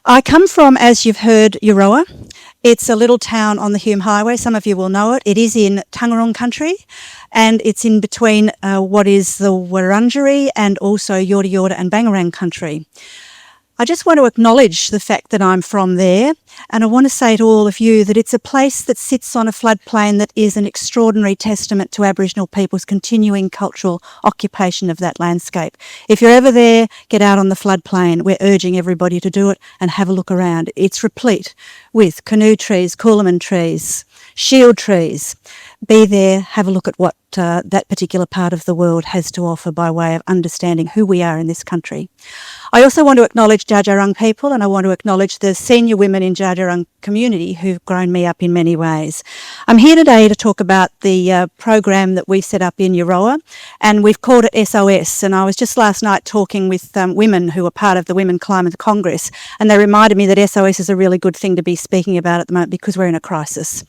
I come from, as you've heard, Euroa. It's a little town on the Hume Highway. Some of you will know it. It is in Tangerong country, and it's in between what is the Wurundjeri and also Yorta Yorta and Bangarang country. I just want to acknowledge the fact that I'm from there, and I want to say to all of you that it's a place that sits on a floodplain that is an extraordinary testament to Aboriginal people's continuing cultural occupation of that landscape. If you're ever there, get out on the floodplain. We're urging everybody to do it and have a look around. It's replete with canoe trees, coolamon trees, shield trees. Be there, have a look at what that particular part of the world has to offer by way of understanding who we are in this country. I also want to acknowledge Dja Dja Wurrung people, and I want to acknowledge the senior women in Dja Dja Wurrung community who've grown me up in many ways. I'm here today to talk about the program that we set up in Euroa, and we've called it SOS. And I was just last night talking with women who are part of the Women Climate Congress, and they reminded me that SOS is a really good thing to be speaking about at the moment because we're in a crisis.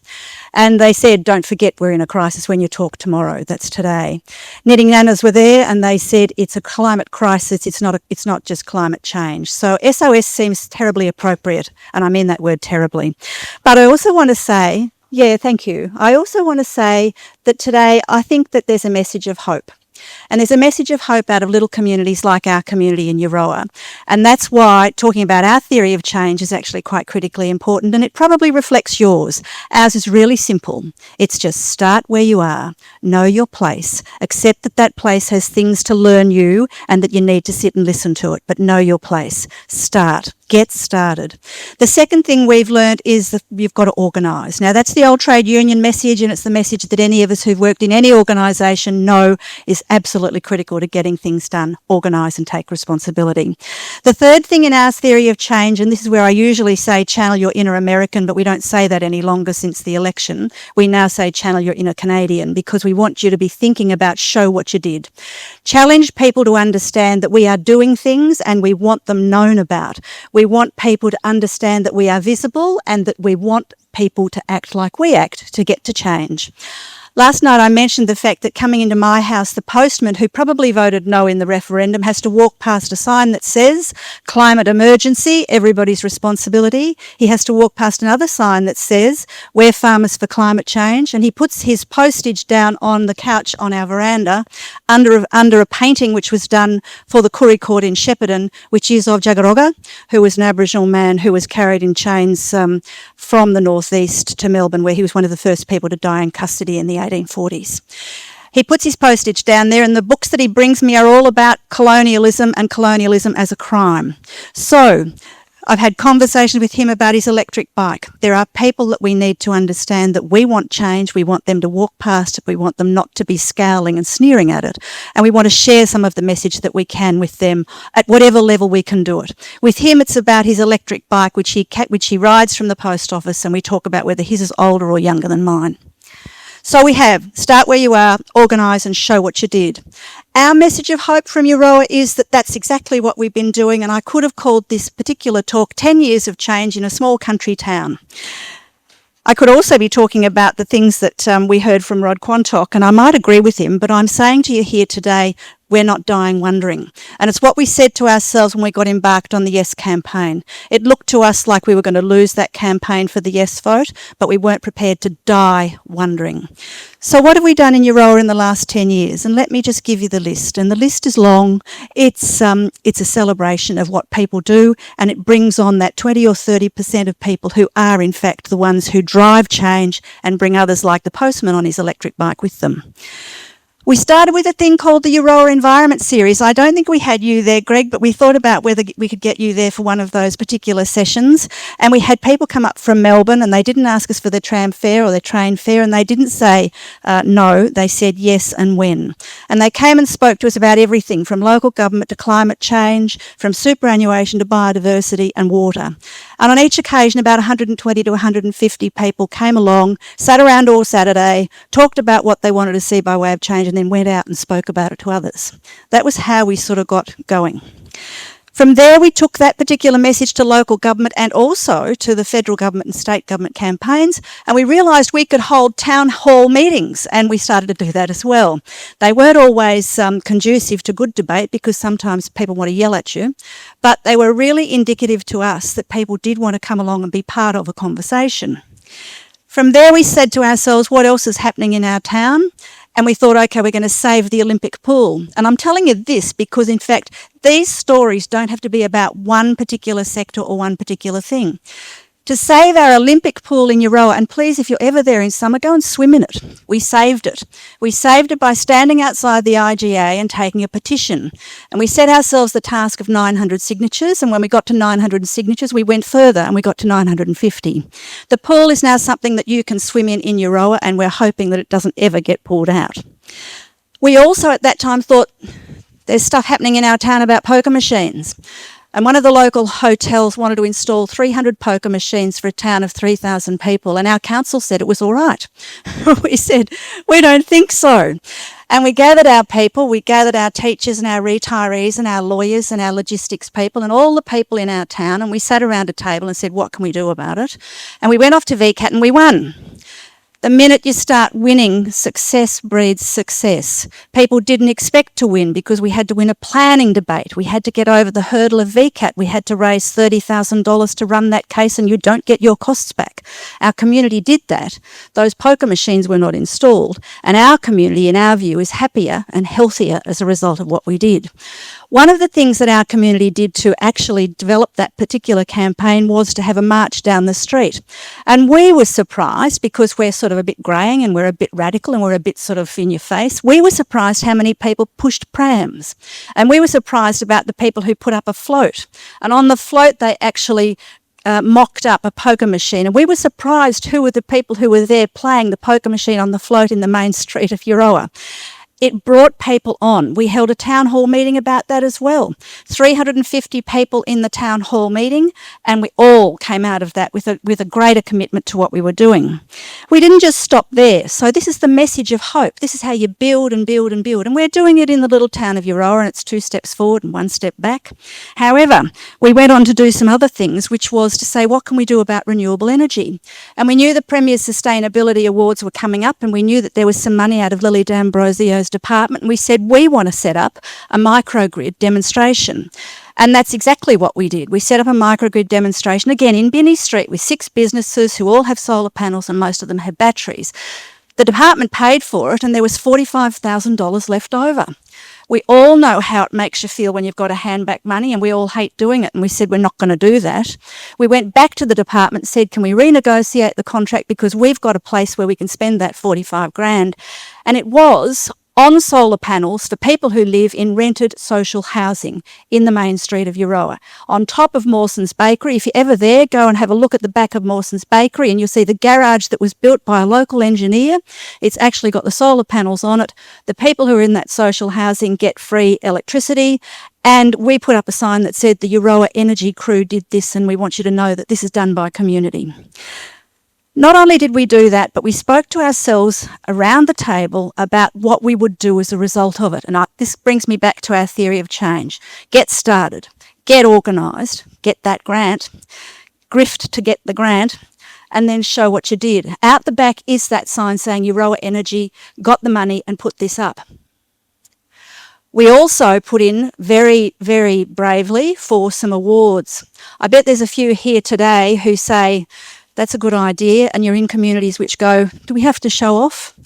And they said, don't forget we're in a crisis when you talk tomorrow. That's today. Knitting Nanas were there, and they said it's a climate crisis. It's not just climate change. So SOS seems terribly appropriate, and I mean that word terribly. But I also want to say, thank you. I also want to say that today I think that there's a message of hope. And there's a message of hope out of little communities like our community in Euroa. And that's why talking about our theory of change is actually quite critically important, and it probably reflects yours. Ours is really simple. It's just start where you are, know your place, accept that that place has things to learn you and that you need to sit and listen to it, but know your place. Start. Get started. The second thing we've learned is that you've got to organise. Now, that's the old trade union message, and it's the message that any of us who've worked in any organisation know is absolutely critical to getting things done. Organise and take responsibility. The third thing in our theory of change, and this is where I usually say channel your inner American, but we don't say that any longer since the election. We now say channel your inner Canadian because we want you to be thinking about show what you did. Challenge people to understand that we are doing things and we want them known about. We want people to understand that we are visible and that we want people to act like we act to get to change. Last night I mentioned the fact that coming into my house, the postman who probably voted no in the referendum has to walk past a sign that says climate emergency, everybody's responsibility. He has to walk past another sign that says we're farmers for climate change, and he puts his postage down on the couch on our veranda under a painting which was done for the Koori Court in Shepparton, which is of Jagaroga, who was an Aboriginal man who was carried in chains from the northeast to Melbourne, where he was one of the first people to die in custody in the 1840s. He puts his postage down there, and the books that he brings me are all about colonialism and colonialism as a crime. So I've had conversations with him about his electric bike. There are people that we need to understand that we want change. We want them to walk past it. We want them not to be scowling and sneering at it. And we want to share some of the message that we can with them at whatever level we can do it. With him, it's about his electric bike, which he rides from the post office, and we talk about whether his is older or younger than mine. So we have start where you are, organise and show what you did. Our message of hope from Euroa is that that's exactly what we've been doing, and I could have called this particular talk 10 years of change in a small country town. I could also be talking about the things that we heard from Rod Quantock, and I might agree with him, but I'm saying to you here today, we're not dying wondering. And it's what we said to ourselves when we got embarked on the Yes campaign. It looked to us like we were going to lose that campaign for the Yes vote, but we weren't prepared to die wondering. So what have we done in Euroa in the last 10 years? And let me just give you the list. And the list is long. It's a celebration of what people do, and it brings on that 20 or 30% of people who are in fact the ones who drive change and bring others like the postman on his electric bike with them. We started with a thing called the Euroa Environment Series. I don't think we had you there, Greg, but we thought about whether we could get you there for one of those particular sessions. And we had people come up from Melbourne, and they didn't ask us for their tram fare or their train fare, and they didn't say no, they said yes and when. And they came and spoke to us about everything from local government to climate change, from superannuation to biodiversity and water. And on each occasion, about 120 to 150 people came along, sat around all Saturday, talked about what they wanted to see by way of change, and then went out and spoke about it to others. That was how we sort of got going. From there, we took that particular message to local government and also to the federal government and state government campaigns, and we realised we could hold town hall meetings, and we started to do that as well. They weren't always conducive to good debate because sometimes people want to yell at you, but they were really indicative to us that people did want to come along and be part of a conversation. From there, we said to ourselves, what else is happening in our town? And we thought, okay, we're going to save the Olympic pool. And I'm telling you this because, in fact, these stories don't have to be about one particular sector or one particular thing. To save our Olympic pool in Euroa, and please, if you're ever there in summer, go and swim in it. We saved it. We saved it by standing outside the IGA and taking a petition. And we set ourselves the task of 900 signatures, and when we got to 900 signatures, we went further and we got to 950. The pool is now something that you can swim in Euroa, and we're hoping that it doesn't ever get pulled out. We also at that time thought there's stuff happening in our town about poker machines. And one of the local hotels wanted to install 300 poker machines for a town of 3,000 people, and our council said it was all right. We said, we don't think so. And we gathered our people, we gathered our teachers and our retirees and our lawyers and our logistics people and all the people in our town, and we sat around a table and said, what can we do about it? And we went off to VCAT and we won. The minute you start winning, success breeds success. People didn't expect to win because we had to win a planning debate. We had to get over the hurdle of VCAT. We had to raise $30,000 to run that case, and you don't get your costs back. Our community did that. Those poker machines were not installed, and our community, in our view, is happier and healthier as a result of what we did. One of the things that our community did to actually develop that particular campaign was to have a march down the street. And we were surprised because we're sort of a bit greying and we're a bit radical and we're a bit sort of in your face. We were surprised how many people pushed prams. And we were surprised about the people who put up a float. And on the float, they actually mocked up a poker machine. And we were surprised who were the people who were there playing the poker machine on the float in the main street of Euroa. It brought people on. We held a town hall meeting about that as well. 350 people in the town hall meeting, and we all came out of that with a greater commitment to what we were doing. We didn't just stop there. So this is the message of hope. This is how you build and build and build. And we're doing it in the little town of Euroa, and it's 2 steps forward and 1 step back. However, we went on to do some other things, which was to say, what can we do about renewable energy? And we knew the Premier's Sustainability Awards were coming up, and we knew that there was some money out of Lily D'Ambrosio's department, and we said we want to set up a microgrid demonstration. And that's exactly what we did. We set up a microgrid demonstration, again in Binney Street, with 6 businesses who all have solar panels and most of them have batteries. The department paid for it and there was $45,000 left over. We all know how it makes you feel when you've got to hand back money, and we all hate doing it, and we said we're not going to do that. We went back to the department and said, can we renegotiate the contract because we've got a place where we can spend that 45 grand. And it was on solar panels for people who live in rented social housing in the main street of Euroa, on top of Mawson's Bakery. If you're ever there, go and have a look at the back of Mawson's Bakery and you'll see the garage that was built by a local engineer. It's actually got the solar panels on it. The people who are in that social housing get free electricity. And we put up a sign that said the Euroa Energy Crew did this, and we want you to know that this is done by community. Not only did we do that, but we spoke to ourselves around the table about what we would do as a result of it. And this brings me back to our theory of change. Get started, get organised, get that grant, grift to get the grant, and then show what you did. Out the back is that sign saying Euroa Energy got the money and put this up. We also put in very, very bravely for some awards. I bet there's a few here today who say, that's a good idea, and you're in communities which go, do we have to show off?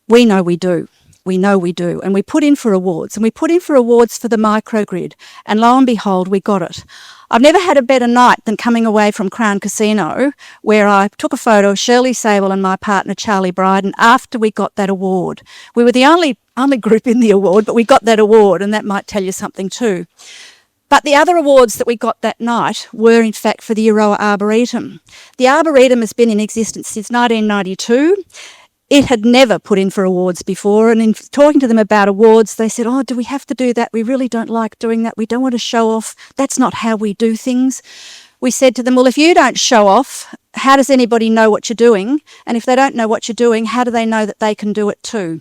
We know we do. We know we do. And we put in for awards, and we put in for awards for the microgrid, and lo and behold, we got it. I've never had a better night than coming away from Crown Casino, where I took a photo of Shirley Sable and my partner Charlie Bryden after we got that award. We were the only group in the award, but we got that award, and that might tell you something too. But the other awards that we got that night were, in fact, for the Euroa Arboretum. The Arboretum has been in existence since 1992. It had never put in for awards before, and in talking to them about awards, they said, oh, do we have to do that? We really don't like doing that. We don't want to show off. That's not how we do things. we said to them, well, if you don't show off, how does anybody know what you're doing? And if they don't know what you're doing, how do they know that they can do it too?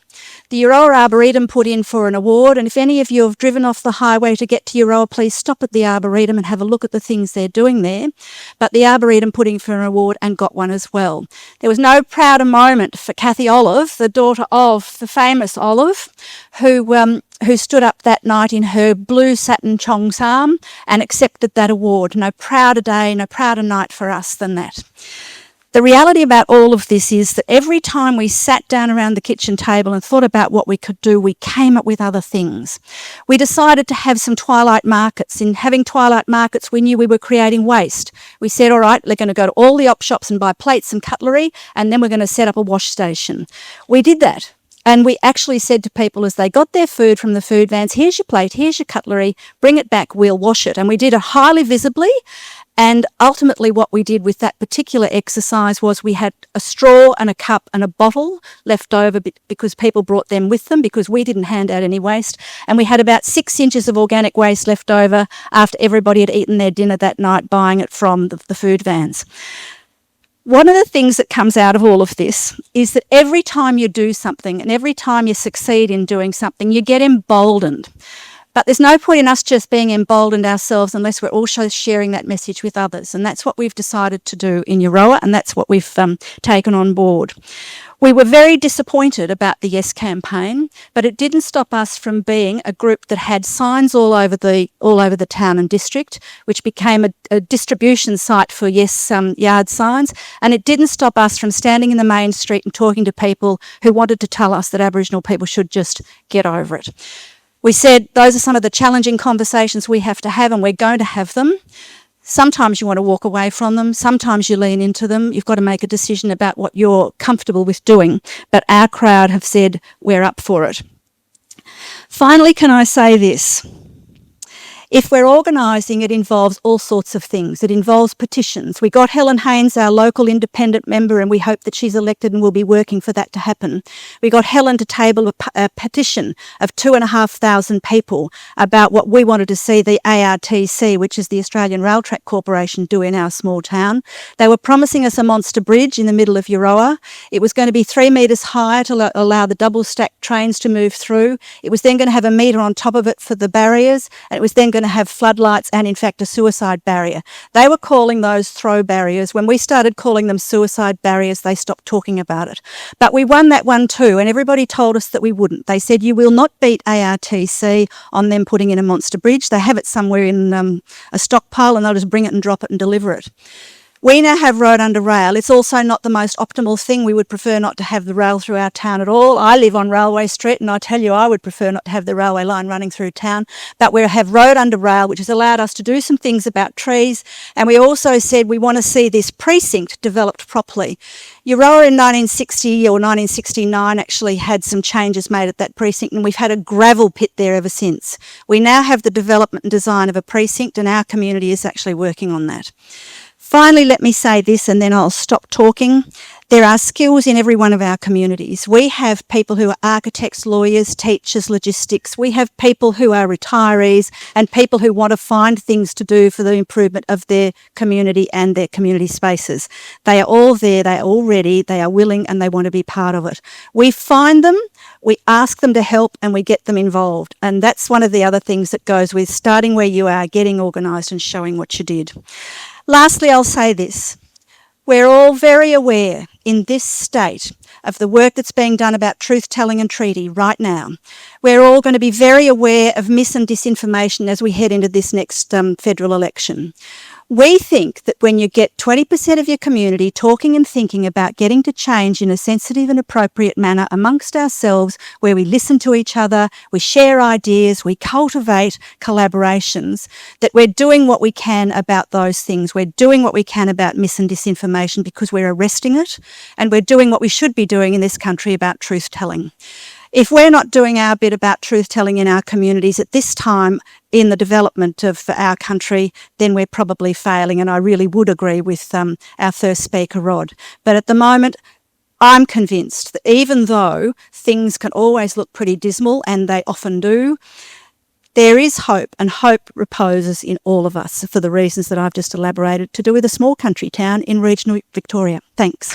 The Euroa Arboretum put in for an award, and if any of you have driven off the highway to get to Euroa, please stop at the Arboretum and have a look at the things they're doing there. But the Arboretum put in for an award and got one as well. There was no prouder moment for Kathy Olive, the daughter of the famous Olive, who stood up that night in her blue satin cheongsam and accepted that award. No prouder day, no prouder night for us than that. The reality about all of this is that every time we sat down around the kitchen table and thought about what we could do, we came up with other things. We decided to have some twilight markets. In having twilight markets, we knew we were creating waste. We said, all right, we're going to go to all the op shops and buy plates and cutlery, and then we're going to set up a wash station. We did that. And we actually said to people as they got their food from the food vans, here's your plate, here's your cutlery, bring it back, we'll wash it. And we did it highly visibly. And ultimately what we did with that particular exercise was we had a straw and a cup and a bottle left over because people brought them with them because we didn't hand out any waste. And we had about 6 inches of organic waste left over after everybody had eaten their dinner that night, buying it from the food vans. One of the things that comes out of all of this is that every time you do something and every time you succeed in doing something, you get emboldened. But there's no point in us just being emboldened ourselves unless we're also sharing that message with others. And that's what we've decided to do in Euroa, and that's what we've taken on board. We were very disappointed about the Yes campaign, but it didn't stop us from being a group that had signs all over the town and district, which became a distribution site for Yes yard signs. And it didn't stop us from standing in the main street and talking to people who wanted to tell us that Aboriginal people should just get over it. We said those are some of the challenging conversations we have to have, and we're going to have them. Sometimes you want to walk away from them. Sometimes you lean into them. You've got to make a decision about what you're comfortable with doing. But our crowd have said we're up for it. Finally, can I say this? If we're organising, it involves all sorts of things. It involves petitions. We got Helen Haynes, our local independent member, and we hope that she's elected and we'll be working for that to happen. We got Helen to table a petition of 2,500 people about what we wanted to see the ARTC, which is the Australian Rail Track Corporation, do in our small town. They were promising us a monster bridge in the middle of Euroa. It was going to be 3 metres higher to allow the double-stacked trains to move through. It was then going to have a metre on top of it for the barriers, and it was then going to have floodlights and, in fact, a suicide barrier. They were calling those throw barriers. When we started calling them suicide barriers, they stopped talking about it. But we won that one too, and everybody told us that we wouldn't. They said, you will not beat ARTC on them putting in a monster bridge. They have it somewhere in a stockpile, and they'll just bring it and drop it and deliver it. We now have road under rail. It's also not the most optimal thing. We would prefer not to have the rail through our town at all. I live on Railway Street, and I tell you, I would prefer not to have the railway line running through town. But we have road under rail, which has allowed us to do some things about trees. And we also said we want to see this precinct developed properly. Euroa in 1960 or 1969 actually had some changes made at that precinct, and we've had a gravel pit there ever since. We now have the development and design of a precinct, and our community is actually working on that. Finally, let me say this and then I'll stop talking. There are skills in every one of our communities. We have people who are architects, lawyers, teachers, logistics. We have people who are retirees and people who want to find things to do for the improvement of their community and their community spaces. They are all there, they are all ready, they are willing, and they want to be part of it. We find them, we ask them to help, and we get them involved. And that's one of the other things that goes with starting where you are, getting organised and showing what you did. Lastly, I'll say this. We're all very aware in this state of the work that's being done about truth-telling and treaty right now. We're all going to be very aware of mis and disinformation as we head into this next federal election. We think that when you get 20% of your community talking and thinking about getting to change in a sensitive and appropriate manner amongst ourselves, where we listen to each other, we share ideas, we cultivate collaborations, that we're doing what we can about those things. We're doing what we can about mis and disinformation because we're arresting it, and we're doing what we should be doing in this country about truth-telling. If we're not doing our bit about truth-telling in our communities at this time in the development of our country, then we're probably failing, and I really would agree with our first speaker, Rod. But at the moment, I'm convinced that even though things can always look pretty dismal, and they often do, There is hope, and hope reposes in all of us for the reasons that I've just elaborated, to do with a small country town in regional Victoria. Thanks.